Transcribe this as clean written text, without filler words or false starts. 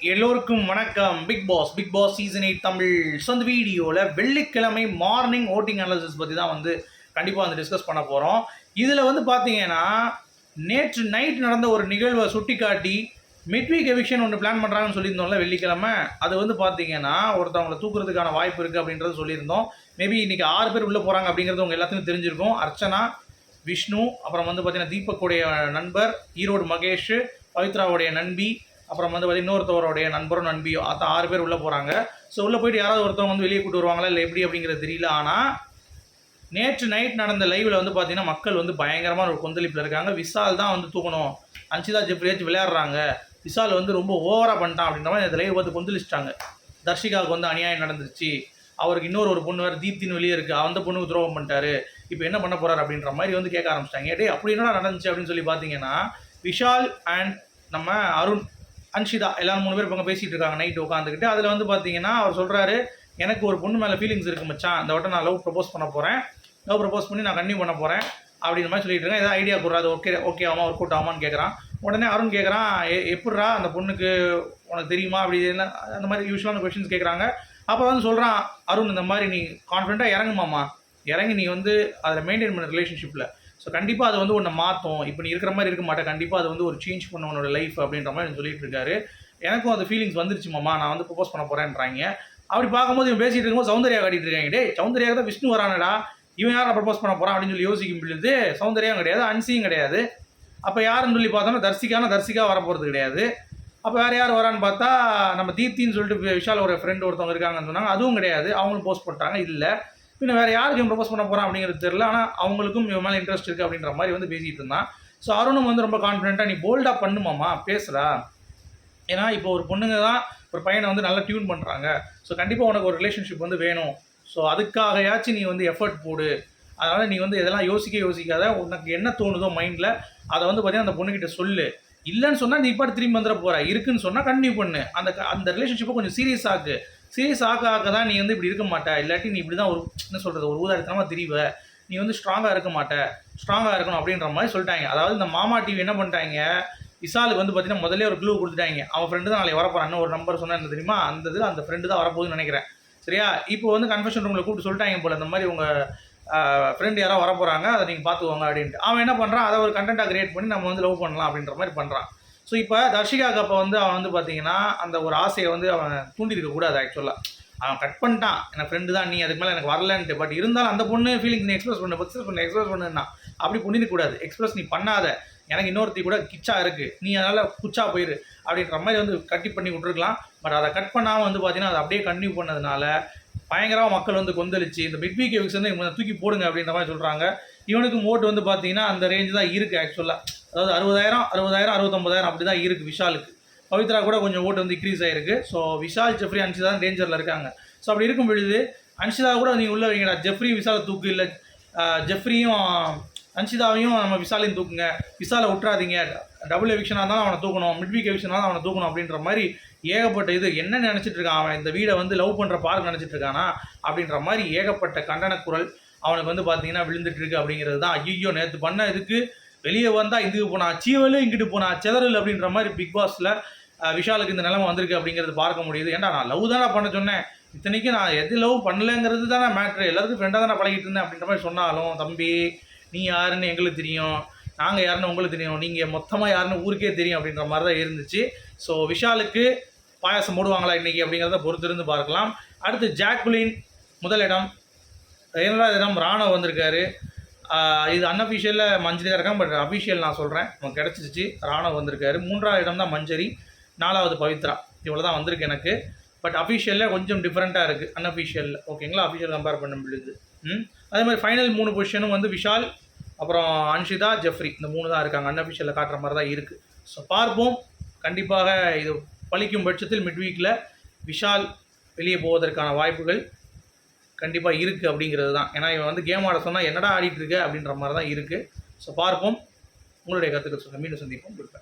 எல்லோருக்கும் வணக்கம். Bigg Boss season 8 Tamil. So அந்த வீடியோவில் வெள்ளிக்கிழமை மார்னிங் ஓட்டிங் அனாலிசிஸ் பற்றி தான் கண்டிப்பாக டிஸ்கஸ் பண்ண போகிறோம். இதில் பார்த்தீங்கன்னா நேற்று நைட் நடந்த ஒரு நிகழ்வை சுட்டி காட்டி மிட்வீக் எவிக்ஷன் ஒன்று பிளான் பண்ணுறாங்கன்னு சொல்லியிருந்தோம்ல வெள்ளிக்கிழமை. அது பார்த்தீங்கன்னா ஒருத்தவங்களை தூக்குறதுக்கான வாய்ப்பு இருக்குது அப்படின்றது சொல்லியிருந்தோம். மேபி இன்றைக்கி 6 பேர் உள்ளே போகிறாங்க அப்படிங்கிறது உங்கள் எல்லாத்துக்கும் தெரிஞ்சிருக்கும். அர்ச்சனா, விஷ்ணு, அப்புறம் பார்த்தீங்கன்னா தீபக்குடைய நண்பர் ஈரோடு மகேஷ், பவித்ராவுடைய நண்பி, அப்புறம் இன்னொருத்தவருடைய நண்பரும் நண்பியோ 6 பேர் உள்ளே போகிறாங்க. ஸோ உள்ளே போயிட்டு யாராவது ஒருத்தவங்க வெளியே கூட்டு வருவாங்களா இல்லை எப்படி அப்படிங்கிறது தெரியல. ஆனால் நேற்று நைட் நடந்த லைவில் பார்த்தீங்கன்னா மக்கள் பயங்கரமான ஒரு கொந்தளிப்பில் இருக்காங்க. விஷால் தான் தூக்கணும், அன்ஷிதா ஜெஃப்ரியாச்சும் விளையாடுறாங்க, விஷால் ரொம்ப ஓவராக பண்ணிட்டான் அப்படின்ற மாதிரி இந்த லைவ் கொந்தளிச்சிட்டாங்க. தர்ஷிகாவுக்கு அநியாயம் நடந்துச்சு, அவருக்கு இன்னொரு பொண்ணு வேறு தீப்தின்னு வெளியே இருக்குது, அந்த பொண்ணுக்கு துரோகம் பண்ணிட்டாரு, இப்போ என்ன பண்ண போகிறார் அப்படின்ற மாதிரி கேட்க ஆரம்பிச்சிட்டாங்க. டே அப்படி என்ன நடந்துச்சு அப்படின்னு சொல்லி பார்த்தீங்கன்னா விஷால் அண்ட் நம்ம அருண், அன்ஷிதா எல்லாரும் 3 பேர் இப்போ பேசிகிட்டு இருக்காங்க நைட்டு உட்காந்துக்கிட்டு. அதில் பார்த்தீங்கன்னா அவர் சொல்கிறாரு, எனக்கு ஒரு பொண்ணு மேலே ஃபீலிங்ஸ் இருக்குது மச்சான், அந்த வட்டம் நான் லவ் ப்ரப்போஸ் பண்ண போகிறேன், லவ் ப்ரப்போஸ் பண்ணி நான் கன்டினியூ பண்ண போகிறேன் அப்படின்ற மாதிரி சொல்லிட்டு இருக்கேன். ஏதாவது ஐடியா கொடுறாது, ஓகே ஆமாம் ஒர்க் அவுட் ஆமான்னு கேட்குறான். உடனே அருண் கேட்குறான், எப்பட்றா அந்த பொண்ணுக்கு உனக்கு தெரியுமா அப்படி என்ன அந்த மாதிரி யூஸ்வலான கொஷின்ஸ் கேட்குறாங்க. அப்போ சொல்கிறான் அருண், இந்த மாதிரி நீ கான்ஃபிடென்ட்டாக இறங்குமாம்மா, இறங்கி நீ அதில் மெயின்டைன் பண்ண ரிலேஷன்ஷிப்பில். ஸோ கண்டிப்பாக அது ஒன்று மாற்றும், இப்போ நீ இருக்கிற மாதிரி இருக்க மாட்டேன், கண்டிப்பாக அது ஒரு சேஞ்ச் பண்ண உன்னோட லைஃப் அப்படின்ற மாதிரி சொல்லிட்டு இருக்காரு. எனக்கும் அந்த ஃபீலிங்ஸ் வந்துருச்சு மாமா, நான் ப்ரப்போஸ் பண்ண போகிறேன்றாங்க. அப்படி பார்க்கும்போது இவன் பேசிகிட்டு இருக்கும்போது சௌந்தர்யா காட்டிட்டு இருக்காங்க. டே சௌந்தர்யா தான் விஷ்ணு வரானடா, இவன் யாரை ப்ரப்போஸ் பண்ண போகிறான் அப்படின்னு சொல்லி யோசிக்கும் பொழுது சௌந்தர்யாவும் கிடையாது, அன்சியும் கிடையாது. அப்போ யாருன்னு சொல்லி பார்த்தோம்னா தர்சிகா வர போகிறது கிடையாது. அப்போ வேறு யார் வரான்னு பார்த்தா நம்ம தீப்தின்னு சொல்லிட்டு விஷால் ஒரு ஃப்ரெண்டு ஒருத்தவங்க இருக்காங்கன்னு சொன்னாங்க, அதுவும் கிடையாது, அவங்களும் போஸ்ட் பண்ணிட்டாங்க. இல்லை பின்ன வேறு யாருக்கு இவன் ப்ரப்போஸ் பண்ண போகிறான் அப்படிங்கிறது தெரியல. ஆனால் அவங்களுக்கும் இவன் மேலே இன்ட்ரெஸ்ட் இருக்குது அப்படின்ற மாதிரி பேசிகிட்டு இருந்தான். ஸோ அருணும் ரொம்ப கான்ஃபிடென்ட்டாக நீ போல்டாக பண்ணுமாம்மா பேசுகிறா, ஏன்னா இப்போ ஒரு பொண்ணுங்க தான் ஒரு பையனை நல்லா டியூன் பண்ணுறாங்க, ஸோ கண்டிப்பாக உனக்கு ஒரு ரிலேஷன்ஷிப் வேணும், ஸோ அதுக்காகயாச்சும் நீ எஃபர்ட் போடு, அதனால் நீ இதெல்லாம் யோசிக்காத, உனக்கு என்ன தோணுதோ மைண்டில் அதை பார்த்தீங்கன்னா அந்த பொண்ணுக்கிட்ட சொல்லு. இல்லைன்னு சொன்னால் நீ இப்போ திரும்பி வந்துட போகிற, இருக்குன்னு சொன்னால் கண்டினியூ பண்ணு, அந்த ரிலேஷன்ஷிப்பை கொஞ்சம் சீரியஸ் ஆக்க தான் நீ இப்படி இருக்க மாட்டே, இல்லாட்டி நீ இப்படி தான் ஒரு என்ன சொல்கிறது ஒரு ஊதாரித்தனமாக தெரிவ, நீ ஸ்ட்ராங்காக இருக்க மாட்டே, ஸ்ட்ராங்காக இருக்கணும் அப்படின்ற மாதிரி சொல்லிட்டாங்க. அதாவது இந்த மாமா டிவி என்ன பண்ணிட்டாங்க, விஷாலுக்கு பார்த்தீங்கன்னா முதல்ல ஒரு க்ளூ கொடுத்துட்டாங்க, அவன் ஃப்ரெண்டு தான் நாளைக்கு வரப்போறான், ஒரு நம்பர் சொன்னால் என்ன தெரியுமா, அந்த ஃப்ரெண்டு தான் வரப்போகுதுன்னு நினைக்கிறேன். சரியா, இப்போ கன்ஃபெஷன் ரூமில் கூப்பிட்டு சொல்லிட்டாங்க போல், இந்த மாதிரி உங்கள் ஃப்ரெண்டு யாராவது வரப்போகிறாங்க, அதை நீங்கள் பார்த்துக்கோங்க அப்படின்ட்டு. அவன் என்ன பண்ணுறான், அதை ஒரு கண்டென்ட்டாக கிரியேட் பண்ணி நம்ம லவ் பண்ணலாம் அப்படின்ற மாதிரி பண்ணுறான். ஸோ இப்போ தர்ஷிகாவுக்கு அப்போ அவன் பார்த்தீங்கன்னா அந்த ஒரு ஆசையை அவன் தூண்டிருக்கக்கூடாது. ஆக்சுவலாக அவன் கட் பண்ணிட்டான், எனக்கு ஃப்ரெண்டு தான் நீ, அதுக்கு மேலே எனக்கு வரலன்ட்டு. பட் இருந்தாலும் அந்த பொண்ணு ஃபீலிங்ஸ் நீ எக்ஸ்பிரஸ் பண்ணுன்னா அப்படி பண்ணிடக்கூடாது. எக்ஸ்பிரஸ் நீ பண்ணாத, எனக்கு இன்னொருத்தி கூட கிச்சா இருக்குது, நீ அதனால் குச்சா போயிரு அப்படின்ற மாதிரி கட்டி பண்ணி விட்ருக்கலாம். பட் அதை கட் பண்ணாமல் பார்த்தீங்கன்னா அதை அப்படியே கண்டினியூ பண்ணதுனால பயங்கரமாக மக்கள் கொந்தளிச்சு இந்த பிக் எவிக்ஷன் இவனை தூக்கி போடுங்க அப்படின்ற மாதிரி சொல்கிறாங்க. இவனுக்கு ஓட்டு பார்த்தீங்கன்னா அந்த ரேஞ்சு தான் இருக்குது ஆக்சுவலாக. அதாவது 60,000 69,000 அப்படி தான் இருக்குது விஷாலுக்கு. பவித்ரா கூட கொஞ்சம் ஓட்டு இன்க்ரீஸ் ஆகிருக்கு. ஸோ விஷால், ஜெஃப்ரி, அன்ஷிதா தான் டேஞ்சரில் இருக்காங்க. ஸோ அப்படி இருக்கும் பொழுது அன்ஷிதா கூட நீங்கள் உள்ளே வைங்கடா, ஜெஃப்ரி விஷாலை தூக்கு, இல்லை ஜெஃப்ரியும் அன்ஷிதாவையும் நம்ம விஷாலையும் தூக்குங்க, விஷாலை விட்டுறாதீங்க, டபுள் எவிக்ஷனாக இருந்தாலும் அவனை தூக்கணும், மிட்வீக் எவிக்ஷனாக தான் அவனை தூக்கணும் அப்படின்ற மாதிரி ஏகப்பட்ட இது என்ன நினச்சிட்டு இருக்கான் அவன், இந்த வீடை லவ் பண்ணுற பார்க்க நினச்சிட்டு இருக்கானா அப்படின்ற மாதிரி ஏகப்பட்ட கண்டன குரல் அவனுக்கு பார்த்தீங்கன்னா விழுந்துட்டு இருக்கு அப்படிங்கிறது தான். ஐயோ நேற்று பண்ண இதுக்கு வெளியே வந்தால் இதுக்கு போனா சீவலு, இங்கிட்டு போனா செதறல் அப்படின்ற மாதிரி பிக் பாஸில் விஷாலுக்கு இந்த நிலைமை வந்திருக்கு அப்படிங்கிறது பார்க்க முடியுது. ஏன்டா நான் லவ் தானே பண்ண சொன்னேன், இத்தனைக்கும் நான் எது லவ் பண்ணலைங்கிறது தானே மேட்ரு, எல்லாருக்கும் ஃப்ரெண்டாக தானே பழகிட்டு இருந்தேன் அப்படின்ற மாதிரி சொன்னாலும், தம்பி நீ யாருன்னு எங்களுக்கு தெரியும், நாங்கள் யாருன்னு உங்களுக்கு தெரியும், நீங்கள் மொத்தமாக யாருன்னு ஊருக்கே தெரியும் அப்படின்ற மாதிரி தான் இருந்துச்சு. ஸோ விஷாலுக்கு பாயாசம் போடுவாங்களா இன்றைக்கி அப்படிங்கிறத பொறுத்திருந்து பார்க்கலாம். அடுத்து ஜாக்குலின் முதலிடம், 2வது இடம் ராணவ் வந்திருக்காரு. இது அன்அஃபிஷியலில் மஞ்சரி தான் இருக்காங்க, பட் அஃபிஷியல் நான் சொல்கிறேன் நமக்கு கிடச்சிச்சு. ராணவ் வந்திருக்காரு. 3வது இடம் தான் மஞ்சரி, 4வது பவித்ரா. இவ்வளோ தான் வந்திருக்கு எனக்கு. பட் அஃபிஷியலில் கொஞ்சம் டிஃப்ரெண்ட்டாக இருக்குது அன்அஃபிஷியலில். ஓகேங்களா, அஃபிஷியல் கம்பேர் பண்ண முடியுது. அதே மாதிரி ஃபைனல் 3 பொசிஷனும் விஷால், அப்புறம் அன்ஷிதா, ஜெஃப்ரி, இந்த 3 தான் இருக்காங்க. அன்அஃபிஷியலில் காட்டுற மாதிரி தான் இருக்குது. ஸோ பார்ப்போம், கண்டிப்பாக இது பழிக்கும் பட்சத்தில் மிட்வீக்கில் விஷால் வெளியே போவதற்கான வாய்ப்புகள் கண்டிப்பாக இருக்குது அப்படிங்கிறது தான். ஏன்னா இவன் கேம் ஆட சொன்னால் என்னடா ஆடிட்டு இருக்க அப்படின்ற மாதிரி தான் இருக்குது. ஸோ பார்ப்போம், உங்களுடைய கருத்துக்கள் சொல்லுங்கள். மீண்டும் சந்திப்போம். Good bye.